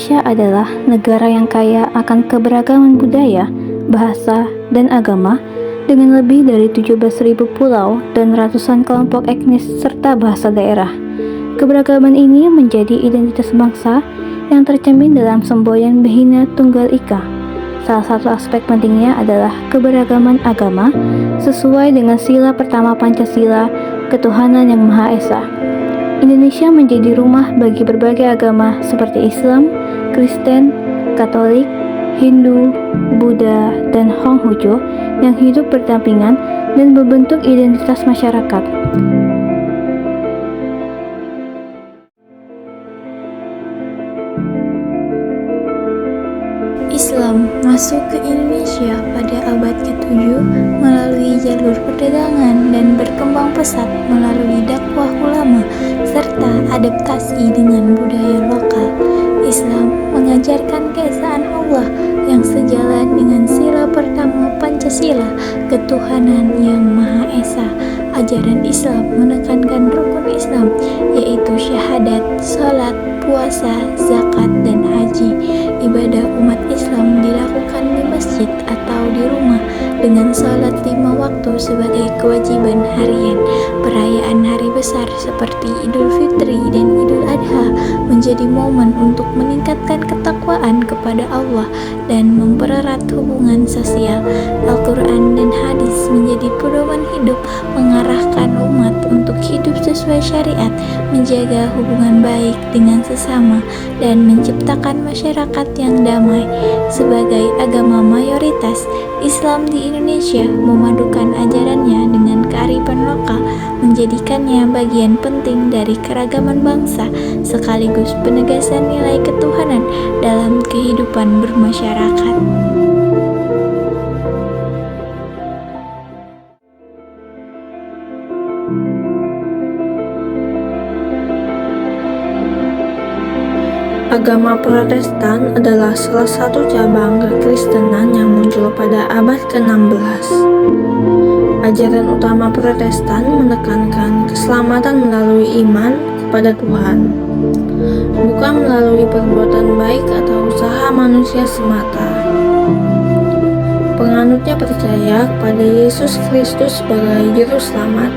Indonesia adalah negara yang kaya akan keberagaman budaya, bahasa, dan agama dengan lebih dari 17.000 pulau dan ratusan kelompok etnis serta bahasa daerah. Keberagaman ini menjadi identitas bangsa yang tercermin dalam semboyan Bhina Tunggal Ika. Salah satu aspek pentingnya adalah keberagaman agama sesuai dengan sila pertama Pancasila, ketuhanan yang Maha Esa. Indonesia menjadi rumah bagi berbagai agama seperti Islam, Kristen, Katolik, Hindu, Buddha, dan Konghucu yang hidup berdampingan dan membentuk identitas masyarakat. Islam masuk ke Indonesia pada abad ke-7 melalui jalur perdagangan dan berkembang pesat melalui dakwah ulama serta adaptasi dengan budaya lokal. Islam mengajarkan keesaan Allah yang sejalan dengan sila pertama Pancasila, ketuhanan yang Maha Esa. Ajaran Islam menekankan rukun Islam, yaitu syahadat, salat, puasa, zakat, dan haji. Ibadah umat Islam dilakukan di masjid atau di rumah dengan salat 5 waktu sebagai kewajiban harian. Perayaan hari besar seperti Idul Fitri dan Idul Adha menjadi momen untuk meningkatkan ketakwaan kepada Allah dan mempererat hubungan sosial. Al-Quran dan hadis menjadi pedoman hidup, mengarahkan umat untuk hidup sesuai syariat, menjaga hubungan baik dengan sesama, dan menciptakan masyarakat yang damai. Sebagai agama mayoritas, Islam di Indonesia memadukan ajarannya dengan kearifan lokal, menjadikannya bagian penting dari keragaman bangsa, sekaligus penegasan nilai ketuhanan dalam kehidupan bermasyarakat. Agama Protestan adalah salah satu cabang kekristenan yang muncul pada abad ke-16. Ajaran utama Protestan menekankan keselamatan melalui iman kepada Tuhan, bukan melalui perbuatan baik atau usaha manusia semata. Penganutnya percaya kepada Yesus Kristus sebagai Juru Selamat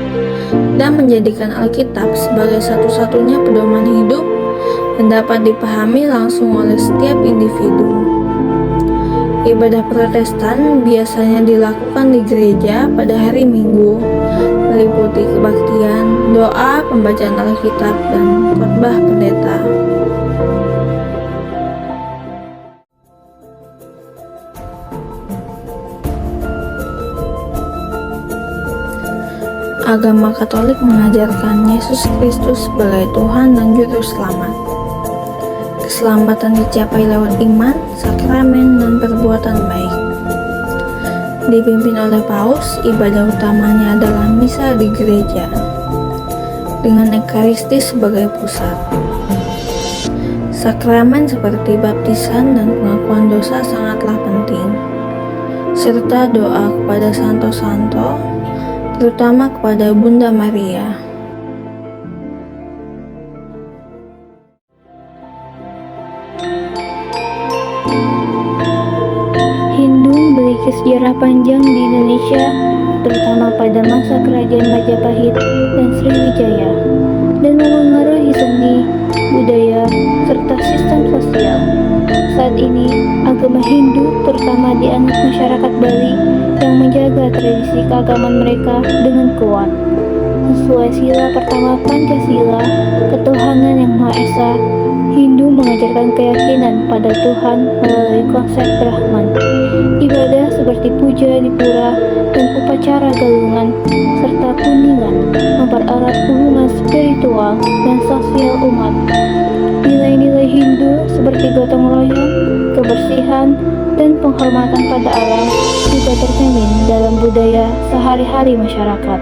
dan menjadikan Alkitab sebagai satu-satunya pedoman hidup yang dapat dipahami langsung oleh setiap individu. Ibadah Protestan biasanya dilakukan di gereja pada hari Minggu, meliputi kebaktian, doa, pembacaan Alkitab, dan khotbah pendeta. Agama Katolik mengajarkan Yesus Kristus sebagai Tuhan dan Juru Selamat. Keselamatan dicapai lewat iman, sakramen, dan perbuatan baik. Dipimpin oleh Paus, ibadah utamanya adalah misa di gereja, dengan Ekaristis sebagai pusat. Sakramen seperti baptisan dan pengakuan dosa sangatlah penting, serta doa kepada santo-santo, terutama kepada Bunda Maria. Hindu memiliki sejarah panjang di Indonesia, terutama pada masa kerajaan Majapahit dan Sriwijaya, dan memengaruhi seni, budaya, serta sistem sosial. Saat ini, agama Hindu terutama dianut masyarakat Bali yang menjaga tradisi keagamaan mereka dengan kuat. Sesuai sila pertama Pancasila, ketuhanan yang Maha Esa, Hindu mengajarkan keyakinan pada Tuhan melalui konsep Brahman. Ibadah seperti puja di pura dan upacara galungan serta kuningan mempererat hubungan spiritual dan sosial umat. Nilai-nilai Hindu seperti gotong royong, kebersihan, dan penghormatan pada alam juga tercermin dalam budaya sehari-hari masyarakat.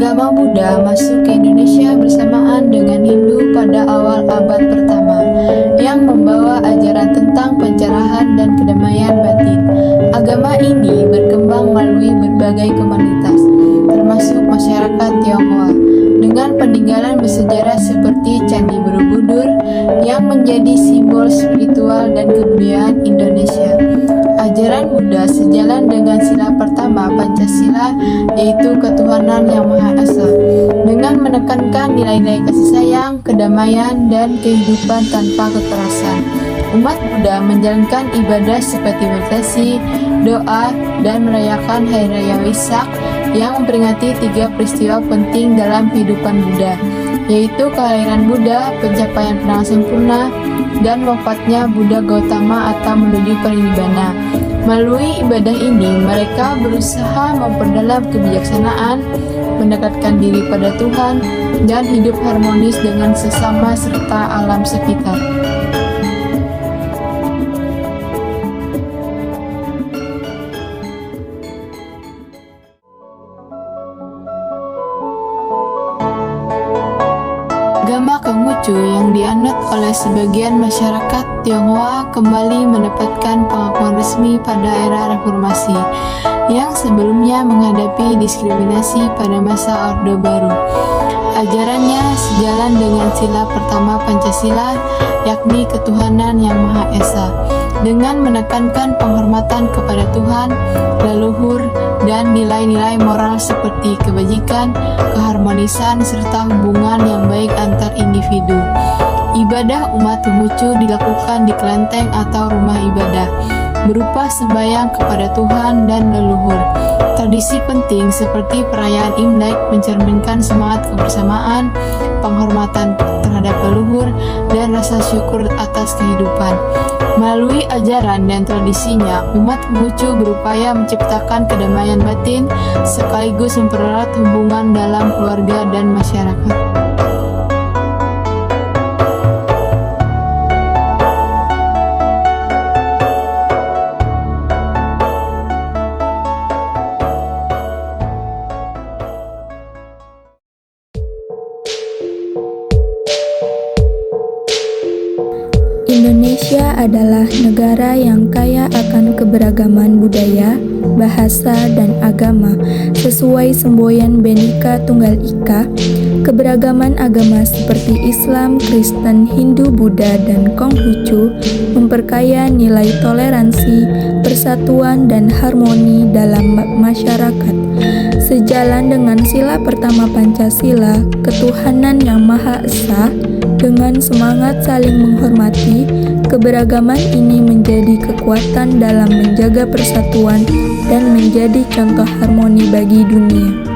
Agama Buddha masuk ke Indonesia bersamaan dengan Hindu pada awal abad pertama, yang membawa ajaran tentang pencerahan dan kedamaian batin. Agama ini berkembang melalui berbagai komunitas, termasuk masyarakat Tionghoa, dengan peninggalan bersejarah seperti Candi Borobudur yang menjadi simbol spiritual dan kebudayaan Indonesia. Ajaran Buddha sejalan dengan sila pertama Pancasila, yaitu ketuhanan yang Maha Esa, dengan menekankan nilai-nilai kasih sayang, kedamaian, dan kehidupan tanpa kekerasan. Umat Buddha menjalankan ibadah seperti meditasi, doa, dan merayakan Hari Raya Waisak yang memperingati 3 peristiwa penting dalam kehidupan Buddha, yaitu kelahiran Buddha, pencapaian penang sempurna, dan wafatnya Buddha Gautama atau menuju parinibbana. Melalui ibadah ini, mereka berusaha memperdalam kebijaksanaan, mendekatkan diri pada Tuhan, dan hidup harmonis dengan sesama serta alam sekitar. Agama Konghucu yang dianut oleh sebagian masyarakat Tionghoa kembali mendapatkan pengakuan resmi pada era reformasi, yang sebelumnya menghadapi diskriminasi pada masa Orde Baru. Ajarannya sejalan dengan sila pertama Pancasila, yakni ketuhanan yang Maha Esa, dengan menekankan penghormatan kepada Tuhan, leluhur, dan nilai-nilai moral seperti kebajikan, keharmonisan, serta hubungan yang baik antar individu. Ibadah umat Konghucu dilakukan di kelenteng atau rumah ibadah, berupa sembahyang kepada Tuhan dan leluhur. Tradisi penting seperti perayaan Imlek mencerminkan semangat kebersamaan, penghormatan terhadap leluhur, dan rasa syukur atas kehidupan. Melalui ajaran dan tradisinya, umat Konghucu berupaya menciptakan kedamaian batin sekaligus mempererat hubungan dalam keluarga dan masyarakat. Indonesia adalah negara yang kaya akan keberagaman budaya, bahasa, dan agama. Sesuai semboyan Bhinneka Tunggal Ika, keberagaman agama seperti Islam, Kristen, Hindu, Buddha, dan Konghucu memperkaya nilai toleransi, persatuan, dan harmoni dalam masyarakat. Sejalan dengan sila pertama Pancasila, ketuhanan yang Maha Esa, dengan semangat saling menghormati, keberagaman ini menjadi kekuatan dalam menjaga persatuan dan menjadi contoh harmoni bagi dunia.